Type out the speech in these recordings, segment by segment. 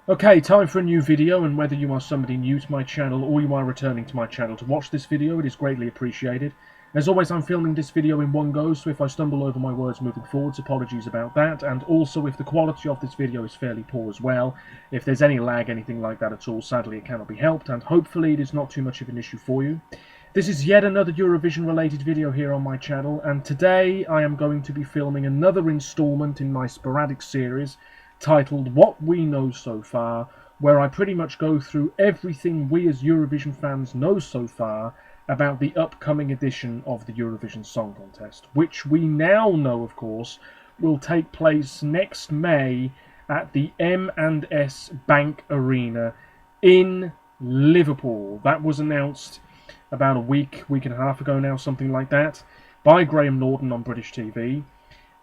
Okay, time for a new video, and whether you are somebody new to my channel or you are returning to my channel to watch this video, it is greatly appreciated. As always, I'm filming this video in one go, so if I stumble over my words moving forwards, apologies about that, and also if the quality of this video is fairly poor as well, if there's any lag, anything like that at all, sadly it cannot be helped, and hopefully it is not too much of an issue for you. This is yet another Eurovision related video here on my channel, and today I am going to be filming another installment in my sporadic series titled What We Know So Far, where I pretty much go through everything we as Eurovision fans know so far about the upcoming edition of the Eurovision Song Contest, which we now know, of course, will take place next May at the M&S Bank Arena in Liverpool. That was announced about a week and a half ago now, something like that, by Graham Norton on British TV.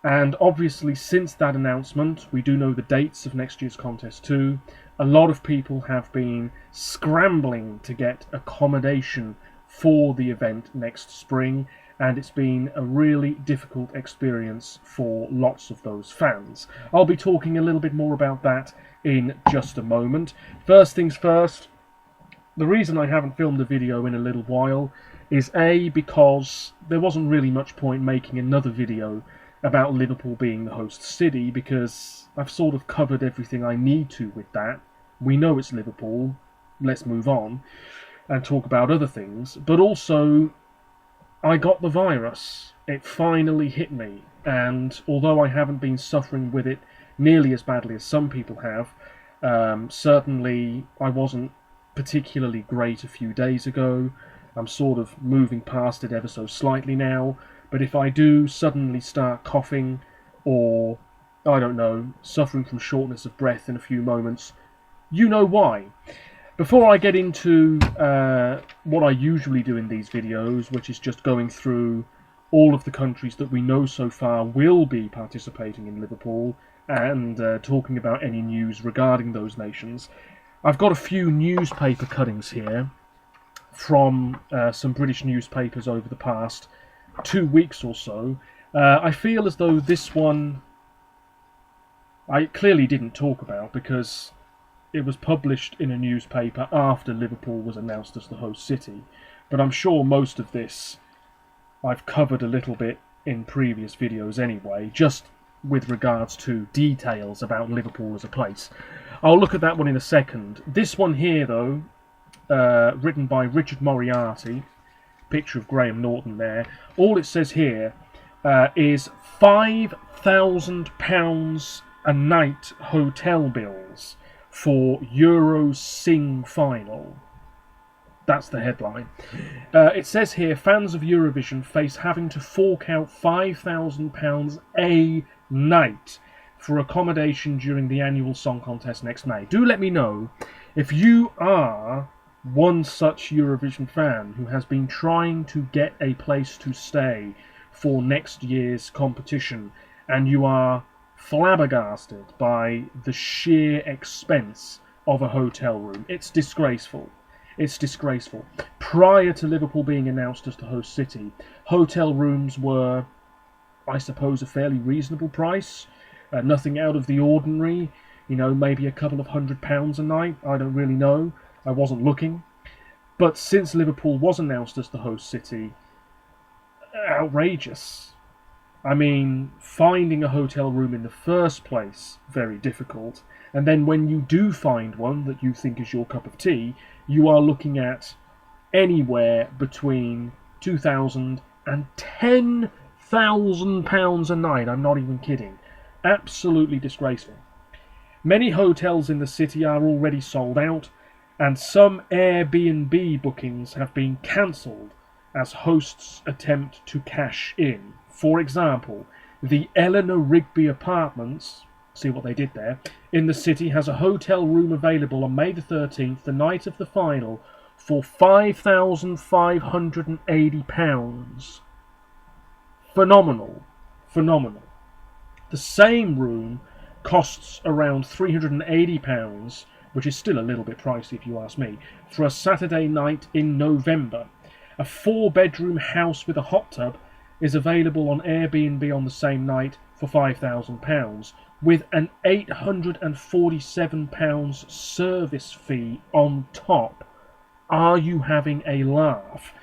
And obviously, since that announcement, we do know the dates of next year's contest too. A lot of people have been scrambling to get accommodation for the event next spring, and it's been a really difficult experience for lots of those fans. I'll be talking a little bit more about that in just a moment. First things first, the reason I haven't filmed a video in a little while is A, because there wasn't really much point making another video about Liverpool being the host city, because I've sort of covered everything I need to with that. We know it's Liverpool, let's move on and talk about other things. But also, I got the virus. It finally hit me, and although I haven't been suffering with it nearly as badly as some people have, certainly I wasn't particularly great a few days ago. I'm sort of moving past it ever so slightly now. But if I do suddenly start coughing or, I don't know, suffering from shortness of breath in a few moments, you know why. Before I get into what I usually do in these videos, which is just going through all of the countries that we know so far will be participating in Liverpool and talking about any news regarding those nations, I've got a few newspaper cuttings here from some British newspapers over the past 2 weeks or so. I feel as though this one I clearly didn't talk about because it was published in a newspaper after Liverpool was announced as the host city, but I'm sure most of this I've covered a little bit in previous videos anyway, just with regards to details about Liverpool as a place. I'll look at that one in a second. This one here though, written by Richard Moriarty, picture of Graham Norton there. All it says here is £5,000 a night hotel bills for Euro Sing final. That's the headline. It says here, fans of Eurovision face having to fork out £5,000 a night for accommodation during the annual song contest next May. Do let me know if you are one such Eurovision fan who has been trying to get a place to stay for next year's competition, and you are flabbergasted by the sheer expense of a hotel room. It's disgraceful. It's disgraceful. Prior to Liverpool being announced as the host city, hotel rooms were, I suppose, a fairly reasonable price. Nothing out of the ordinary. You know, maybe a couple of £100 a night. I don't really know. I wasn't looking. But since Liverpool was announced as the host city, outrageous. I mean, finding a hotel room in the first place, very difficult. And then when you do find one that you think is your cup of tea, you are looking at anywhere between £2,000 and £10,000 a night. I'm not even kidding. Absolutely disgraceful. Many hotels in the city are already sold out, and some Airbnb bookings have been cancelled as hosts attempt to cash in. For example, the Eleanor Rigby Apartments, see what they did there, in the city has a hotel room available on May the 13th, the night of the final, for £5,580. Phenomenal. Phenomenal. The same room costs around £380, which is still a little bit pricey if you ask me, for a Saturday night in November. A 4-bedroom house with a hot tub is available on Airbnb on the same night for £5,000, with an £847 service fee on top. Are you having a laugh?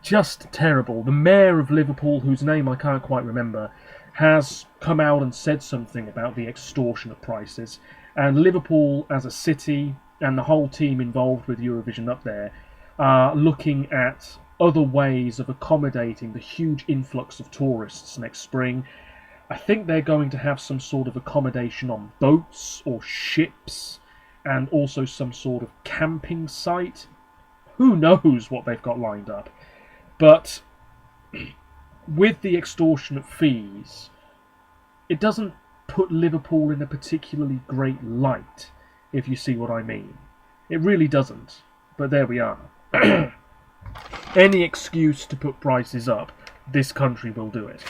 Just terrible. The mayor of Liverpool, whose name I can't quite remember, has come out and said something about the extortion of prices. And Liverpool as a city and the whole team involved with Eurovision up there are looking at other ways of accommodating the huge influx of tourists next spring. I think they're going to have some sort of accommodation on boats or ships, and also some sort of camping site. Who knows what they've got lined up? But with the extortionate fees, it doesn't put Liverpool in a particularly great light, if you see what I mean. It really doesn't. But there we are. Any excuse to put prices up, this country will do it.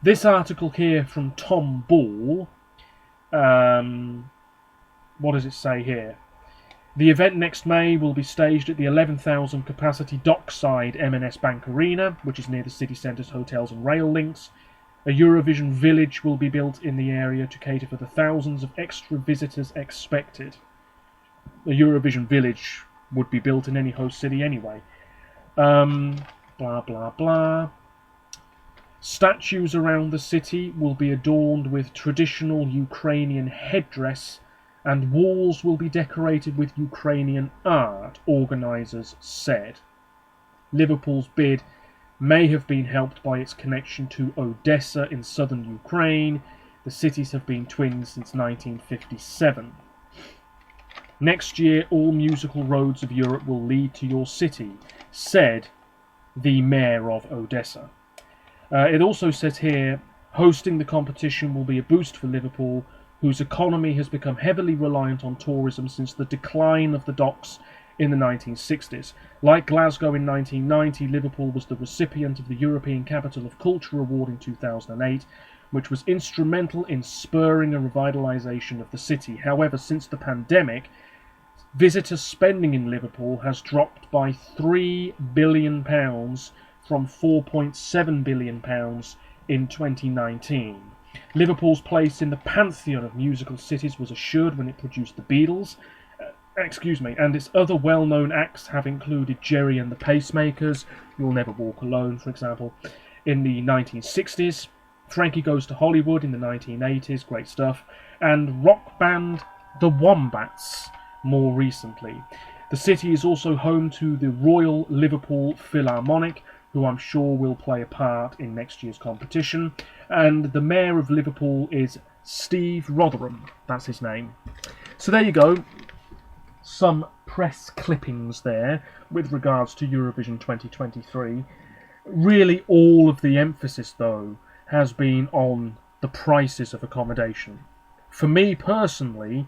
This article here from Tom Ball, what does it say here? The event next May will be staged at the 11,000 capacity dockside M&S Bank Arena, which is near the city centre's hotels and rail links. A Eurovision village will be built in the area to cater for the thousands of extra visitors expected. A Eurovision village would be built in any host city anyway. Blah blah blah. Statues around the city will be adorned with traditional Ukrainian headdress, and walls will be decorated with Ukrainian art, organisers said. Liverpool's bid may have been helped by its connection to Odessa in southern Ukraine. The cities have been twins since 1957. Next year, all musical roads of Europe will lead to your city, said the mayor of Odessa. It also says here, hosting the competition will be a boost for Liverpool, whose economy has become heavily reliant on tourism since the decline of the docks in the 1960s. Like Glasgow in 1990, Liverpool was the recipient of the European Capital of Culture Award in 2008, which was instrumental in spurring a revitalisation of the city. However, since the pandemic, visitor spending in Liverpool has dropped by £3 billion from £4.7 billion in 2019. Liverpool's place in the pantheon of musical cities was assured when it produced the Beatles, and its other well-known acts have included Jerry and the Pacemakers, You'll Never Walk Alone, for example, in the 1960s, Frankie Goes to Hollywood in the 1980s, great stuff, and rock band The Wombats more recently. The city is also home to the Royal Liverpool Philharmonic, who I'm sure will play a part in next year's competition, and the mayor of Liverpool is Steve Rotherham, that's his name. So there you go, some press clippings there with regards to Eurovision 2023. Really all of the emphasis though has been on the prices of accommodation. For me personally,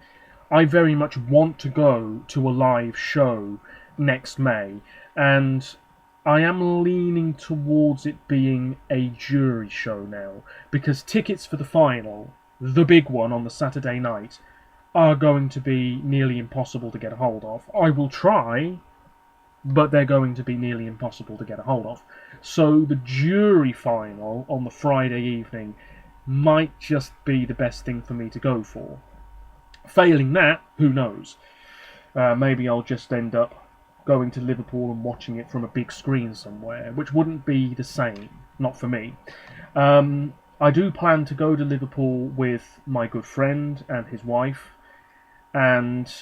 I very much want to go to a live show next May, and I am leaning towards it being a jury show now, because tickets for the final, the big one on the Saturday night, are going to be nearly impossible to get a hold of. I will try, but they're going to be nearly impossible to get a hold of. So the jury final on the Friday evening might just be the best thing for me to go for. Failing that, who knows? Maybe I'll just end up going to Liverpool and watching it from a big screen somewhere, which wouldn't be the same, not for me. I do plan to go to Liverpool with my good friend and his wife, and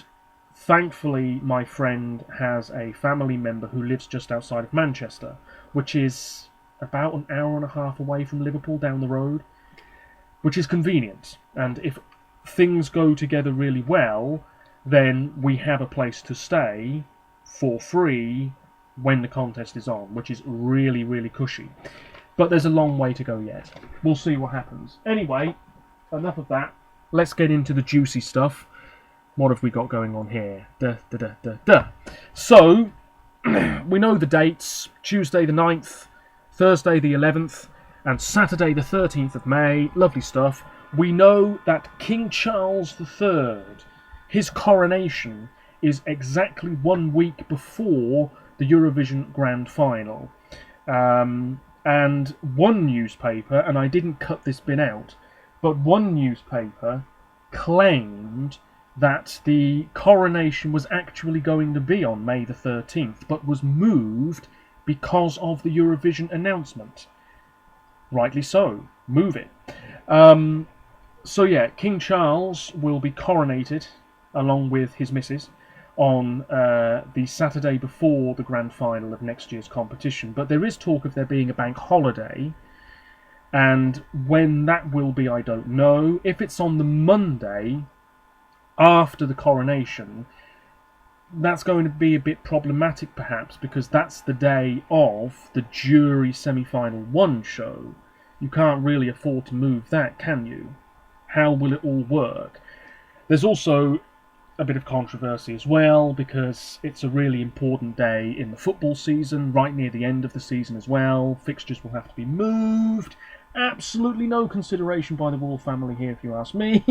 thankfully my friend has a family member who lives just outside of Manchester, which is about an hour and a half away from Liverpool down the road, which is convenient, and if things go together really well, then we have a place to stay for free when the contest is on, which is really, really cushy. But there's a long way to go yet. We'll see what happens. Anyway, enough of that. Let's get into the juicy stuff. What have we got going on here? So, we know the dates. Tuesday the 9th, Thursday the 11th, and Saturday the 13th of May. Lovely stuff. We know that King Charles III, his coronation, is exactly 1 week before the Eurovision Grand Final. And one newspaper, and I didn't cut this bit out, But one newspaper claimed that the coronation was actually going to be on May the 13th, but was moved because of the Eurovision announcement. Rightly so. Move it. So yeah, King Charles will be coronated, along with his missus, on the Saturday before the grand final of next year's competition. But there is talk of there being a bank holiday, and when that will be, I don't know. If it's on the Monday after the coronation, that's going to be a bit problematic perhaps, because that's the day of the jury semi-final 1 show. You can't really afford to move that, can you? How will it all work? There's also a bit of controversy as well, because it's a really important day in the football season, right near the end of the season as well. Fixtures will have to be moved. Absolutely no consideration by the royal family here, if you ask me.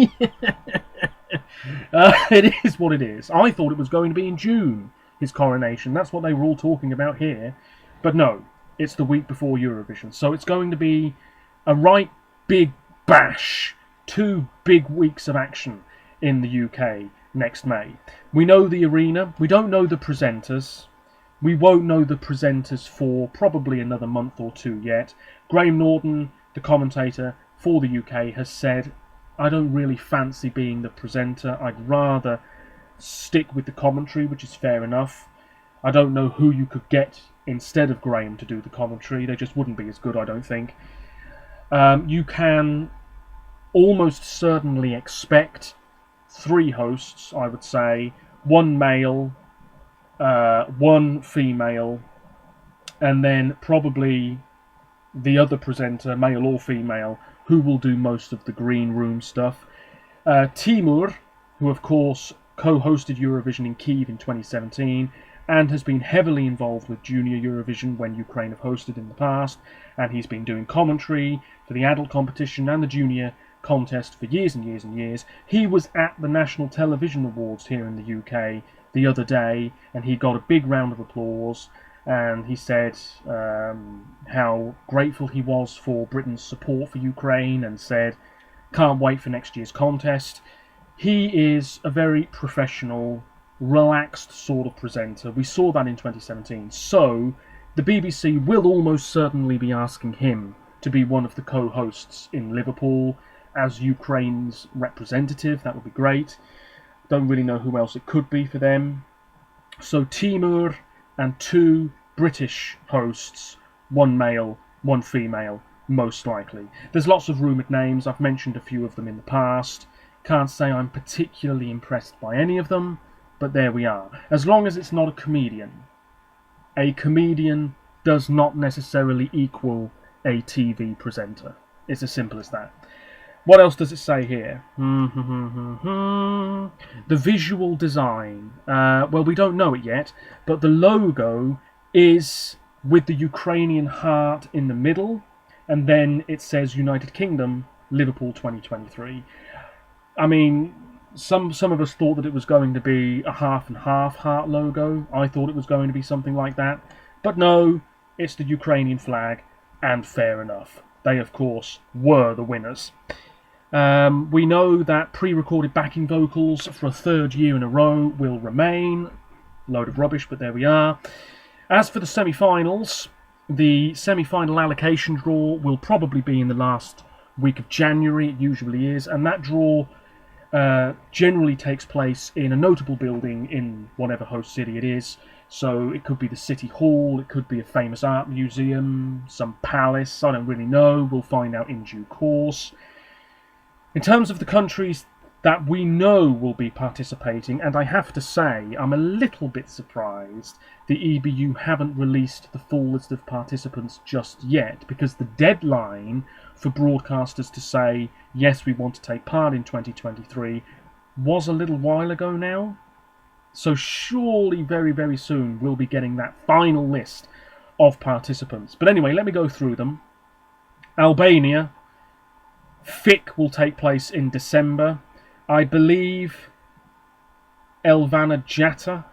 It is what it is. I thought it was going to be in June, his coronation. That's what they were all talking about here. But no, it's the week before Eurovision. So it's going to be a right big bash. 2 big weeks of action in the UK next May. We know the arena. We don't know the presenters. We won't know the presenters for probably another month or 2 yet. Graham Norton, the commentator for the UK, has said, I don't really fancy being the presenter. I'd rather stick with the commentary, which is fair enough. I don't know who you could get instead of Graham to do the commentary. They just wouldn't be as good, I don't think. You can almost certainly expect 3 hosts, I would say. 1 male, 1 female, and then probably the other presenter, male or female, who will do most of the green room stuff. Timur, who of course co-hosted Eurovision in Kyiv in 2017 and has been heavily involved with Junior Eurovision when Ukraine have hosted in the past, and he's been doing commentary for the adult competition and the junior contest for years and years and years. He was at the National Television Awards here in the UK the other day, and he got a big round of applause, and he said how grateful he was for Britain's support for Ukraine, and said can't wait for next year's contest. He is a very professional, relaxed sort of presenter. We saw that in 2017. So the BBC will almost certainly be asking him to be one of the co-hosts in Liverpool as Ukraine's representative. That would be great. Don't really know who else it could be for them. So Timur and 2 British hosts, 1 male, 1 female, most likely. There's lots of rumoured names. I've mentioned a few of them in the past. Can't say I'm particularly impressed by any of them, but there we are. As long as it's not a comedian. A comedian does not necessarily equal a TV presenter. It's as simple as that. What else does it say here? The visual design. Well, we don't know it yet, but the logo is with the Ukrainian heart in the middle, and then it says United Kingdom, Liverpool 2023. I mean, some of us thought that it was going to be a half and half heart logo. I thought it was going to be something like that. But no, it's the Ukrainian flag, and fair enough. They, of course, were the winners. We know that pre-recorded backing vocals for a 3rd year in a row will remain. Load of rubbish, but there we are. As for the semi-finals, the semi-final allocation draw will probably be in the last week of January. It usually is, and that draw generally takes place in a notable building in whatever host city it is. So it could be the City Hall, it could be a famous art museum, some palace, I don't really know. We'll find out in due course. In terms of the countries that we know will be participating, and I have to say, I'm a little bit surprised the EBU haven't released the full list of participants just yet, because the deadline for broadcasters to say, yes, we want to take part in 2023 was a little while ago now. So surely very, very soon we'll be getting that final list of participants. But anyway, let me go through them. Albania, FIC will take place in December. I believe Elvana Jatta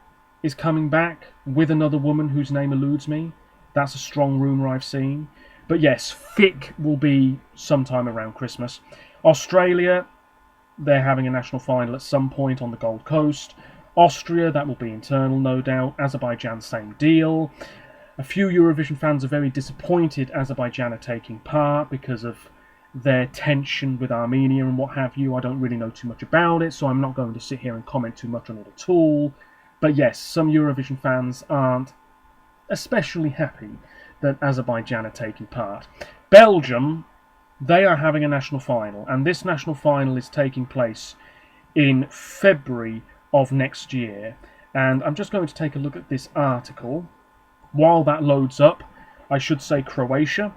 is coming back with another woman whose name eludes me. That's a strong rumour I've seen. But yes, FIC will be sometime around Christmas. Australia, they're having a national final at some point on the Gold Coast. Austria, that will be internal, no doubt. Azerbaijan, same deal. A few Eurovision fans are very disappointed Azerbaijan are taking part because of their tension with Armenia and what have you. I don't really know too much about it, so I'm not going to sit here and comment too much on it at all. But yes, some Eurovision fans aren't especially happy that Azerbaijan are taking part. Belgium, they are having a national final, and this national final is taking place in February of next year. And I'm just going to take a look at this article. While that loads up, I should say Croatia,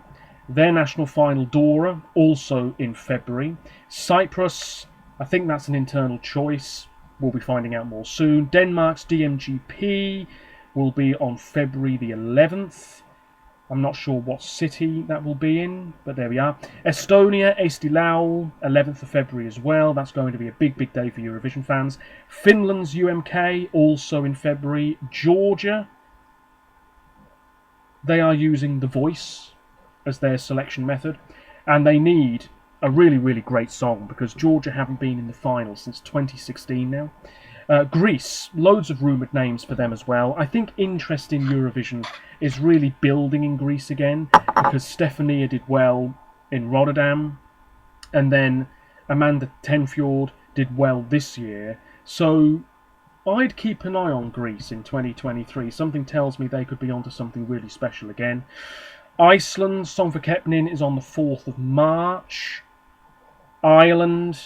their national final Dora, also in February. Cyprus, I think that's an internal choice. We'll be finding out more soon. Denmark's DMGP will be on February the 11th. I'm not sure what city that will be in, but there we are. Estonia, Estilau, 11th of February as well. That's going to be a big, big day for Eurovision fans. Finland's UMK, also in February. Georgia, they are using The Voice as their selection method, and they need a really, really great song because Georgia haven't been in the final since 2016 now. Greece, loads of rumoured names for them as well. I think interest in Eurovision is really building in Greece again because Stefania did well in Rotterdam, and then Amanda Tenfjord did well this year. So I'd keep an eye on Greece in 2023. Something tells me they could be onto something really special again. Iceland, Song for Kepnin is on the 4th of March. Ireland,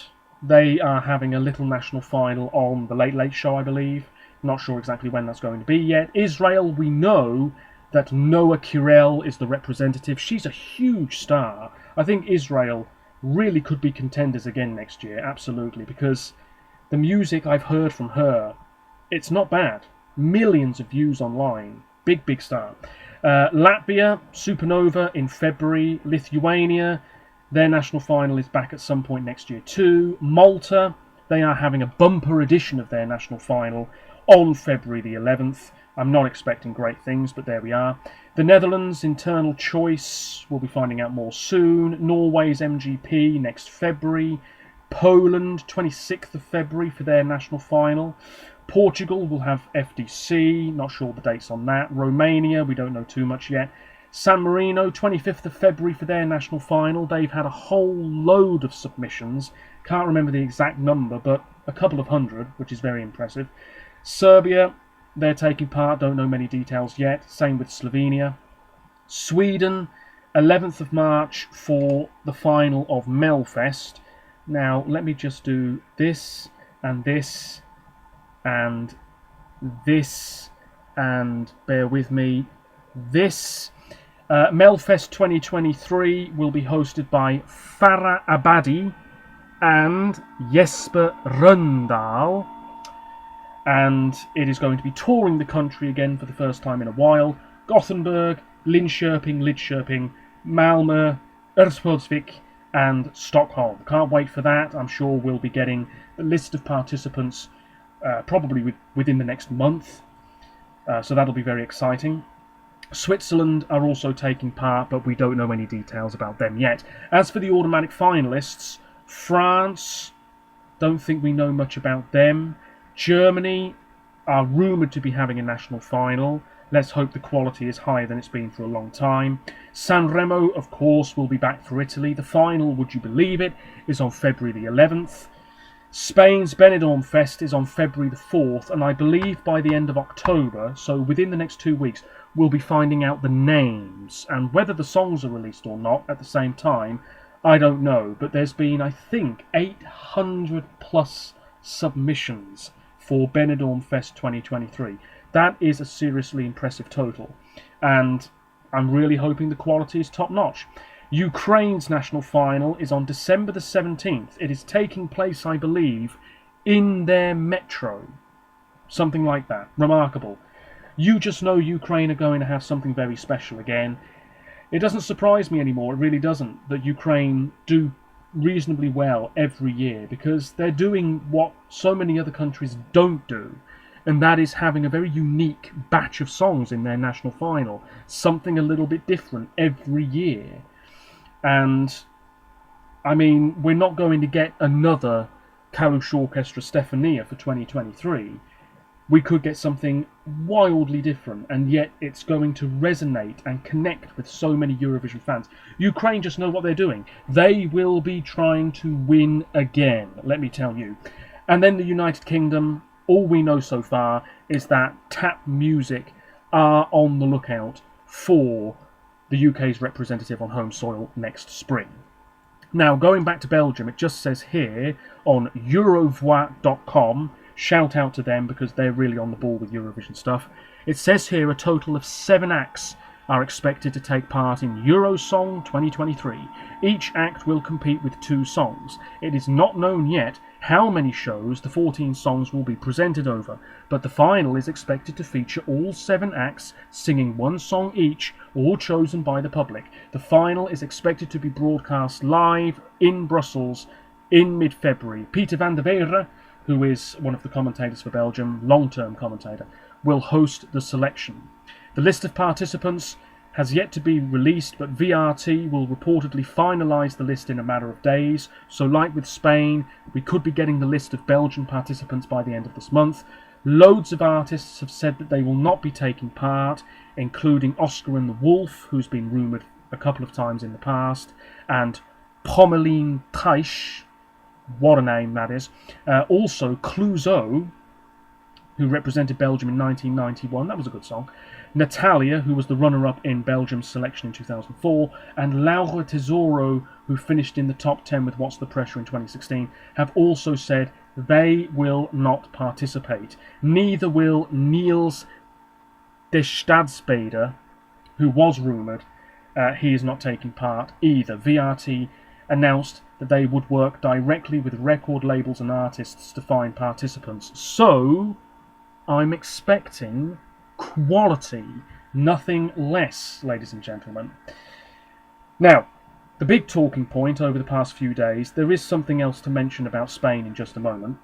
they are having a little national final on the Late Late Show, I believe. Not sure exactly when that's going to be yet. Israel, we know that Noah Kirel is the representative. She's a huge star. I think Israel really could be contenders again next year, absolutely, because the music I've heard from her, it's not bad. Millions of views online. Big, big star. Latvia, Supernova in February. Lithuania, their national final is back at some point next year too. Malta, they are having a bumper edition of their national final on February the 11th. I'm not expecting great things, but there we are. The Netherlands, internal choice, we'll be finding out more soon. Norway's MGP next February. Poland, 26th of February for their national final. Portugal will have FDC, not sure the dates on that. Romania, we don't know too much yet. San Marino, 25th of February for their national final. They've had a whole load of submissions. Can't remember the exact number, but a couple of hundred, which is very impressive. Serbia, they're taking part, don't know many details yet. Same with Slovenia. Sweden, 11th of March for the final of Melfest. Now, let me just do this, and this, and this, and bear with me, this. Melfest 2023 will be hosted by Farah Abadi and Jesper Rönndahl, and it is going to be touring the country again for the first time in a while. Gothenburg, Lidköping, Malmö, Örnsköldsvik and Stockholm. Can't wait for that. I'm sure we'll be getting a list of participants probably within the next month, so that'll be very exciting. Switzerland are also taking part, but we don't know any details about them yet. As for the automatic finalists, France, don't think we know much about them. Germany are rumoured to be having a national final. Let's hope the quality is higher than it's been for a long time. Sanremo, of course, will be back for Italy. The final, would you believe it, is on February the 11th. Spain's Benidorm Fest is on February the 4th, and I believe by the end of October, so within the next 2 weeks, we'll be finding out the names. And whether the songs are released or not at the same time, I don't know. But there's been, I think, 800 plus submissions for Benidorm Fest 2023. That is a seriously impressive total, and I'm really hoping the quality is top-notch. Ukraine's national final is on December the 17th. It is taking place, I believe, in their metro. Something like that. Remarkable. You just know Ukraine are going to have something very special again. It doesn't surprise me anymore, it really doesn't, that Ukraine do reasonably well every year, because they're doing what so many other countries don't do, and that is having a very unique batch of songs in their national final. Something a little bit different every year. And I mean, we're not going to get another Kalush Orchestra Stefania for 2023. We could get something wildly different, and yet it's going to resonate and connect with so many Eurovision fans. Ukraine just know what they're doing. They will be trying to win again, let me tell you. And then the United Kingdom, all we know so far is that Tap Music are on the lookout for the UK's representative on home soil next spring. Now, going back to Belgium, it just says here on Eurovoix.com, shout out to them because they're really on the ball with Eurovision stuff. It says here a total of 7 acts are expected to take part in Eurosong 2023. Each act will compete with 2 songs. It is not known yet how many shows the 14 songs will be presented over, but the final is expected to feature all 7 acts singing 1 song each, all chosen by the public. The final is expected to be broadcast live in Brussels in mid-February. Peter van der Veere, who is one of the commentators for Belgium, long-term commentator, will host the selection. The list of participants has yet to be released, but VRT will reportedly finalise the list in a matter of days. So like with Spain, we could be getting the list of Belgian participants by the end of this month. Loads of artists have said that they will not be taking part, including Oscar and the Wolf, who's been rumoured a couple of times in the past, and Pommeline Thijs, what a name that is. Also, Clouseau, who represented Belgium in 1991, that was a good song. Natalia, who was the runner-up in Belgium's selection in 2004, and Laura Tesoro, who finished in the top 10 with What's the Pressure in 2016, have also said they will not participate. Neither will Niels de Stadspeder, who was rumoured. He is not taking part either. VRT announced that they would work directly with record labels and artists to find participants. So, I'm expecting quality, nothing less, ladies and gentlemen. Now, the big talking point over the past few days, there is something else to mention about Spain in just a moment.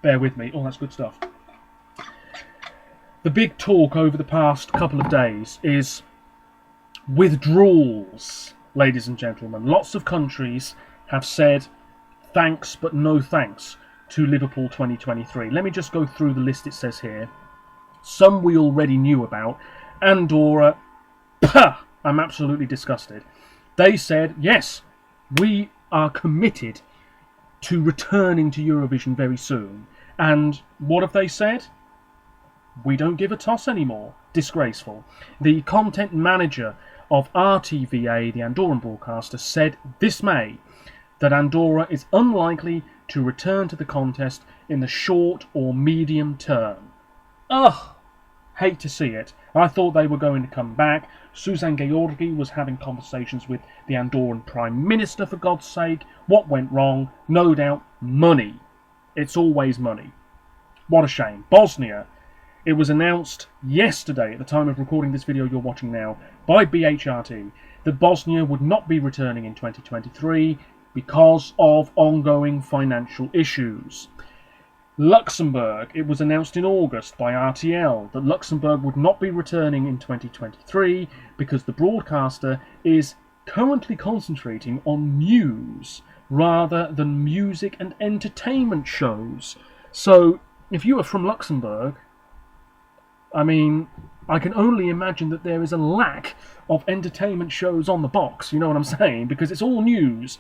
Bear with me. Oh, that's good stuff. The big talk over the past couple of days is withdrawals, ladies and gentlemen. Lots of countries have said thanks but no thanks to Liverpool 2023. Let me just go through the list it says here. Some we already knew about. Andorra, I'm absolutely disgusted. They said, yes, we are committed to returning to Eurovision very soon. And what have they said? We don't give a toss anymore. Disgraceful. The content manager of RTVA, the Andorran broadcaster, said this May that Andorra is unlikely to return to the contest in the short or medium term. Ugh! Hate to see it. I thought they were going to come back. Susan Georgi was having conversations with the Andorran Prime Minister, for God's sake. What went wrong? No doubt, money. It's always money. What a shame. Bosnia. It was announced yesterday, at the time of recording this video you're watching now, by BHRT, that Bosnia would not be returning in 2023 because of ongoing financial issues. Luxembourg, it was announced in August by RTL that Luxembourg would not be returning in 2023 because the broadcaster is currently concentrating on news rather than music and entertainment shows. So, if you are from Luxembourg, I mean, I can only imagine that there is a lack of entertainment shows on the box, you know what I'm saying? Because it's all news.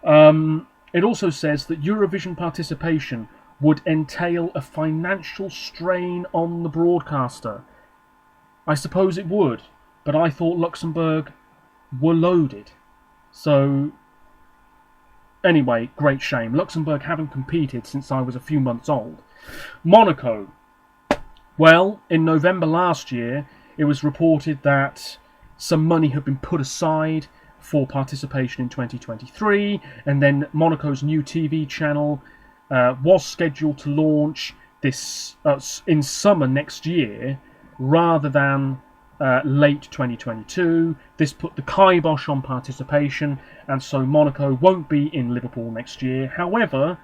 It also says that Eurovision participation would entail a financial strain on the broadcaster. I suppose it would, but I thought Luxembourg were loaded. So, anyway, great shame. Luxembourg haven't competed since I was a few months old. Monaco. Well, in November last year, it was reported that some money had been put aside for participation in 2023, and then Monaco's new TV channel was scheduled to launch this in summer next year rather than late 2022. This put the kibosh on participation, and so Monaco won't be in Liverpool next year. However,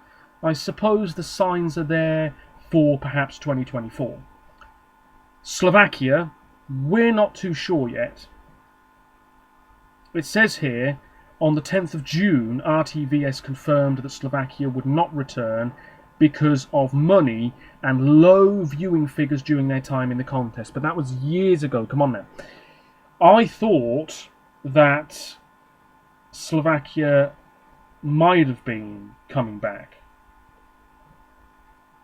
I suppose the signs are there for perhaps 2024. Slovakia, we're not too sure yet. it says here, on the 10th of June, RTVS confirmed that Slovakia would not return because of money and low viewing figures during their time in the contest. But that was years ago. Come on now. I thought that Slovakia might have been coming back.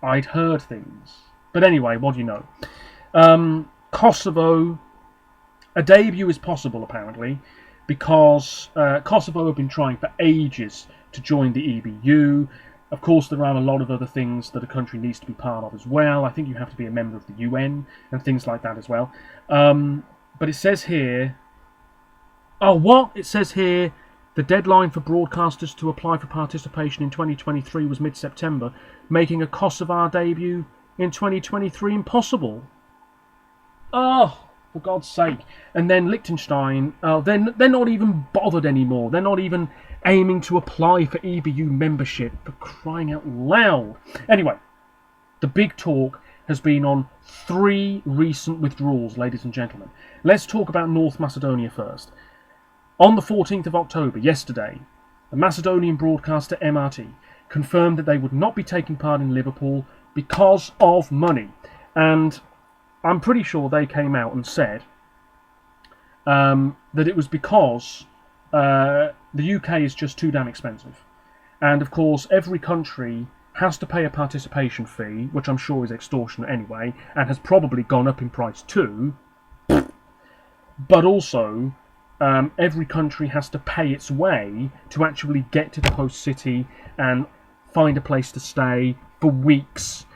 I'd heard things. But anyway, what do you know? Kosovo, a debut is possible apparently, because Kosovo have been trying for ages to join the EBU. Of course, there are a lot of other things that a country needs to be part of as well. I think you have to be a member of the UN and things like that as well. But it says here... Oh, what? It says here, the deadline for broadcasters to apply for participation in 2023 was mid-September, making a Kosovar debut in 2023 impossible. Oh, for God's sake. And then Liechtenstein, they're not even bothered anymore. They're not even aiming to apply for EBU membership, for crying out loud. Anyway, the big talk has been on 3 recent withdrawals, ladies and gentlemen. Let's talk about North Macedonia first. On the 14th of October, yesterday, the Macedonian broadcaster MRT confirmed that they would not be taking part in Liverpool because of money. And I'm pretty sure they came out and said that it was because the UK is just too damn expensive. And of course, every country has to pay a participation fee, which I'm sure is extortionate anyway, and has probably gone up in price too. But also, every country has to pay its way to actually get to the host city and find a place to stay for weeks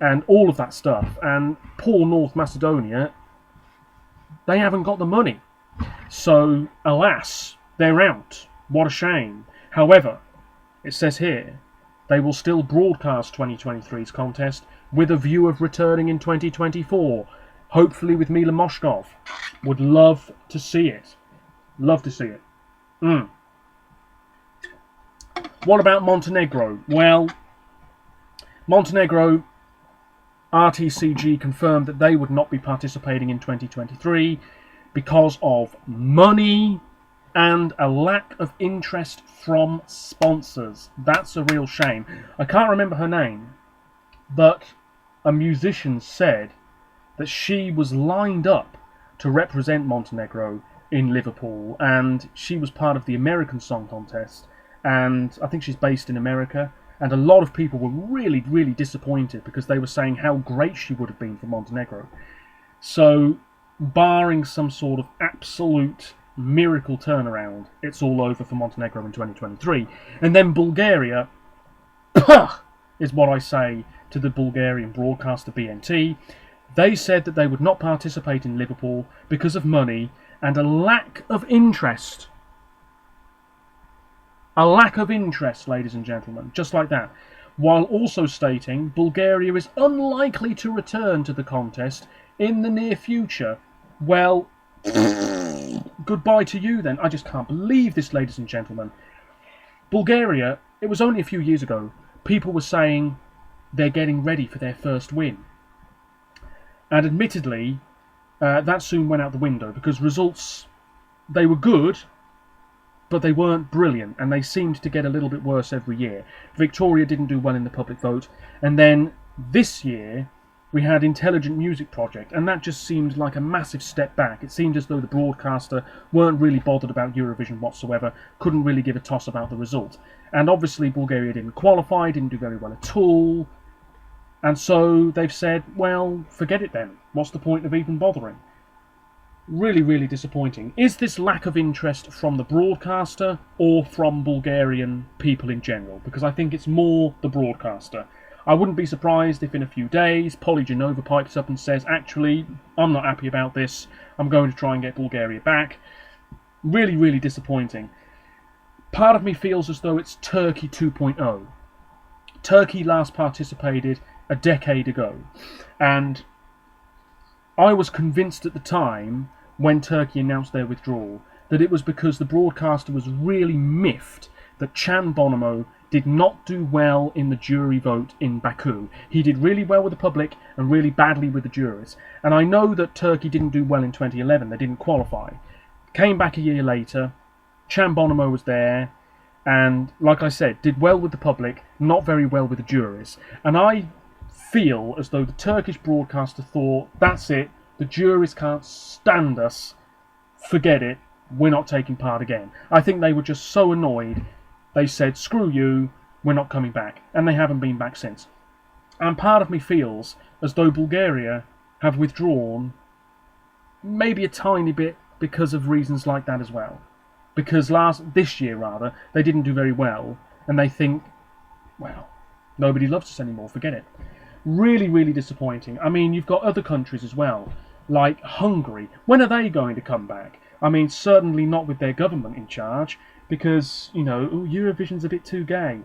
and all of that stuff. And poor North Macedonia, they haven't got the money. So, alas, they're out. What a shame. However, it says here, they will still broadcast 2023's contest with a view of returning in 2024. Hopefully with Mila Moshkov. Would love to see it. Love to see it. What about Montenegro? Well, Montenegro, RTCG confirmed that they would not be participating in 2023 because of money and a lack of interest from sponsors. That's a real shame. I can't remember her name, but a musician said that she was lined up to represent Montenegro in Liverpool, and she was part of the American Song Contest, and I think she's based in America, and a lot of people were really, really disappointed because they were saying how great she would have been for Montenegro. So, barring some sort of absolute miracle turnaround, it's all over for Montenegro in 2023. And then Bulgaria, is what I say to the Bulgarian broadcaster BNT. They said that they would not participate in Liverpool because of money and a lack of interest. A lack of interest, ladies and gentlemen, just like that. While also stating Bulgaria is unlikely to return to the contest in the near future. Well, goodbye to you then. I just can't believe this, ladies and gentlemen. Bulgaria, it was only a few years ago, people were saying they're getting ready for their first win. And admittedly, that soon went out the window because results, they were good, but they weren't brilliant, and they seemed to get a little bit worse every year. Victoria didn't do well in the public vote, and then this year we had Intelligent Music Project, and that just seemed like a massive step back. It seemed as though the broadcaster weren't really bothered about Eurovision whatsoever, couldn't really give a toss about the result. And obviously Bulgaria didn't qualify, didn't do very well at all, and so they've said, well, forget it then. What's the point of even bothering? Really, really disappointing. Is this lack of interest from the broadcaster or from Bulgarian people in general? Because I think it's more the broadcaster. I wouldn't be surprised if in a few days Polly Genova pipes up and says, actually, I'm not happy about this. I'm going to try and get Bulgaria back. Really, really disappointing. Part of me feels as though it's Turkey 2.0. Turkey last participated a decade ago. And I was convinced at the time, when Turkey announced their withdrawal, that it was because the broadcaster was really miffed that Can Bonomo did not do well in the jury vote in Baku. He did really well with the public and really badly with the jurors. And I know that Turkey didn't do well in 2011, they didn't qualify. Came back a year later, Chan Bonomo was there, and like I said, did well with the public, not very well with the juries. And I feel as though the Turkish broadcaster thought, that's it, the juries can't stand us, forget it, we're not taking part again. I think they were just so annoyed, they said, screw you, we're not coming back. And they haven't been back since. And part of me feels as though Bulgaria have withdrawn maybe a tiny bit because of reasons like that as well. Because this year they didn't do very well, and they think, well, nobody loves us anymore, forget it. Really, really disappointing. I mean, you've got other countries as well, like Hungary. When are they going to come back? I mean, certainly not with their government in charge, because, you know, Eurovision's a bit too gay.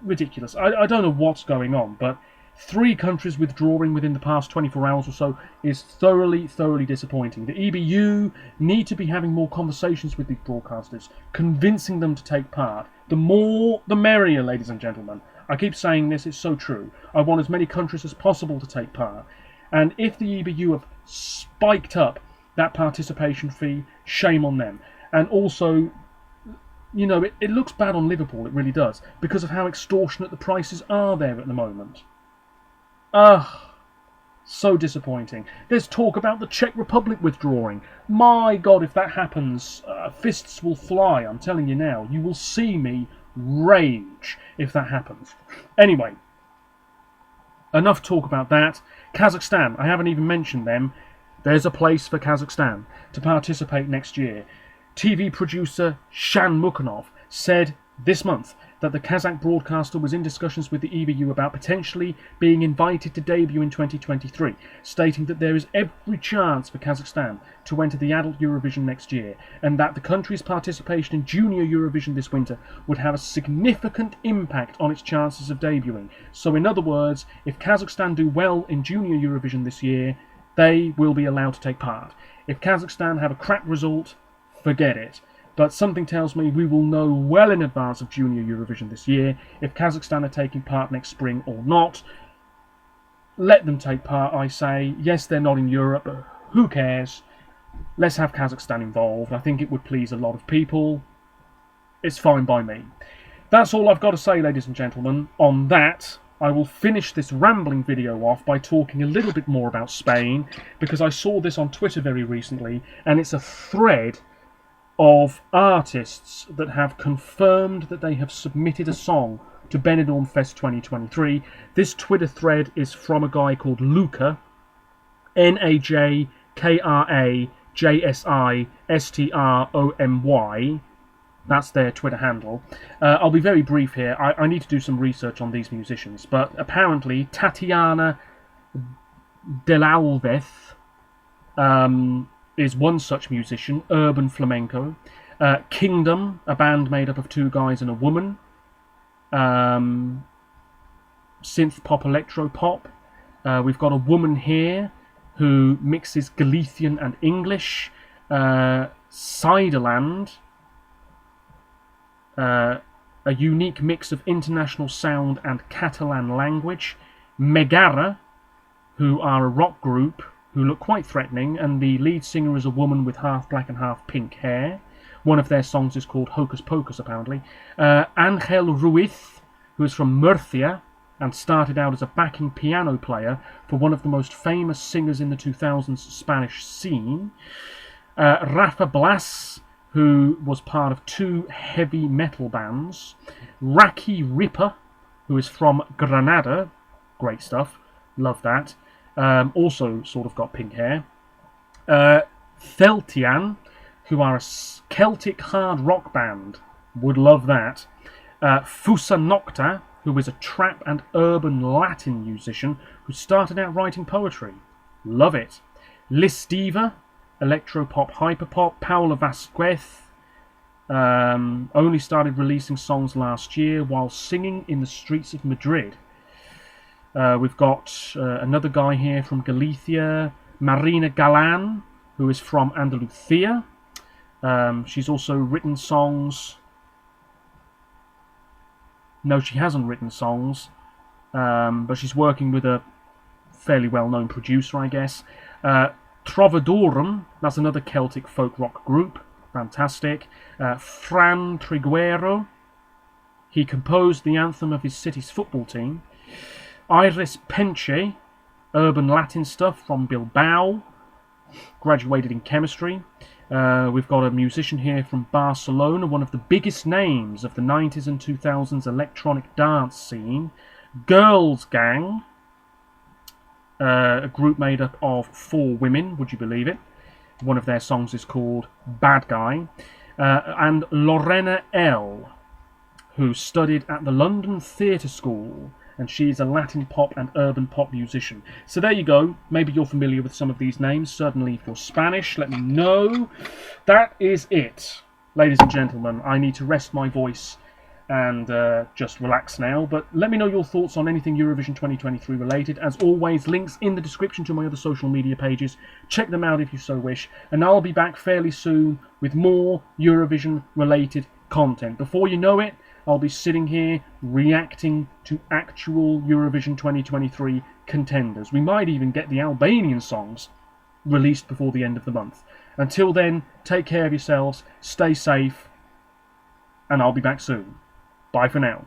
Ridiculous. I don't know what's going on, but 3 countries withdrawing within the past 24 hours or so is thoroughly, thoroughly disappointing. The EBU need to be having more conversations with these broadcasters, convincing them to take part. The more, the merrier, ladies and gentlemen. I keep saying this, it's so true. I want as many countries as possible to take part. And if the EBU have spiked up that participation fee, shame on them. And also, you know, it looks bad on Liverpool, it really does, because of how extortionate the prices are there at the moment. So disappointing. There's talk about the Czech Republic withdrawing. My God, if that happens, fists will fly, I'm telling you now. You will see me rage if that happens. Anyway, enough talk about that. Kazakhstan, I haven't even mentioned them. There's a place for Kazakhstan to participate next year. TV producer Shan Mukhanov said this month that the Kazakh broadcaster was in discussions with the EBU about potentially being invited to debut in 2023, stating that there is every chance for Kazakhstan to enter the adult Eurovision next year, and that the country's participation in junior Eurovision this winter would have a significant impact on its chances of debuting. So in other words, if Kazakhstan do well in junior Eurovision this year, they will be allowed to take part. If Kazakhstan have a crap result, forget it. But something tells me we will know well in advance of Junior Eurovision this year if Kazakhstan are taking part next spring or not. Let them take part, I say. Yes, they're not in Europe, but who cares? Let's have Kazakhstan involved. I think it would please a lot of people. It's fine by me. That's all I've got to say, ladies and gentlemen. On that, I will finish this rambling video off by talking a little bit more about Spain, because I saw this on Twitter very recently, and it's a thread of artists that have confirmed that they have submitted a song to Benidorm Fest 2023. This Twitter thread is from a guy called Luca, NAJKRAJSISTROMY. That's their Twitter handle. I'll be very brief here. I need to do some research on these musicians, but apparently Tatiana Delalvez is one such musician, urban flamenco. Kingdom, a band made up of 2 guys and a woman. Synth pop, electro pop. We've got a woman here who mixes Galician and English. Ciderland, a unique mix of international sound and Catalan language. Megara, who are a rock group who look quite threatening, and the lead singer is a woman with half black and half pink hair. One of their songs is called Hocus Pocus, apparently. Angel Ruiz, who is from Murcia and started out as a backing piano player for one of the most famous singers in the 2000s Spanish scene. Rafa Blas, who was part of 2 heavy metal bands. Raki Ripper, who is from Granada. Great stuff. Love that. Also sort of got pink hair. Theltian, who are a Celtic hard rock band. Would love that. Fusa Nocta, who is a trap and urban Latin musician who started out writing poetry. Love it. Listiva, electropop hyperpop. Paula Vasquez only started releasing songs last year while singing in the streets of Madrid. We've got another guy here from Galicia, Marina Galan, who is from Andalusia. She's also written songs. No, she hasn't written songs, but she's working with a fairly well-known producer, I guess. Trovadorum, that's another Celtic folk rock group. fantastic. Fran Triguero, he composed the anthem of his city's football team. Iris Penche, urban Latin stuff from Bilbao, graduated in chemistry. We've got a musician here from Barcelona, one of the biggest names of the 90s and 2000s electronic dance scene. Girls Gang, a group made up of 4 women, would you believe it? One of their songs is called Bad Guy. And Lorena L, who studied at the London Theatre School, and she's a Latin pop and urban pop musician. So there you go. Maybe you're familiar with some of these names. Certainly if you're Spanish, let me know. That is it, ladies and gentlemen. I need to rest my voice and just relax now, but let me know your thoughts on anything Eurovision 2023 related. As always, links in the description to my other social media pages. Check them out if you so wish, and I'll be back fairly soon with more Eurovision related content. Before you know it, I'll be sitting here reacting to actual Eurovision 2023 contenders. We might even get the Albanian songs released before the end of the month. Until then, take care of yourselves, stay safe, and I'll be back soon. Bye for now.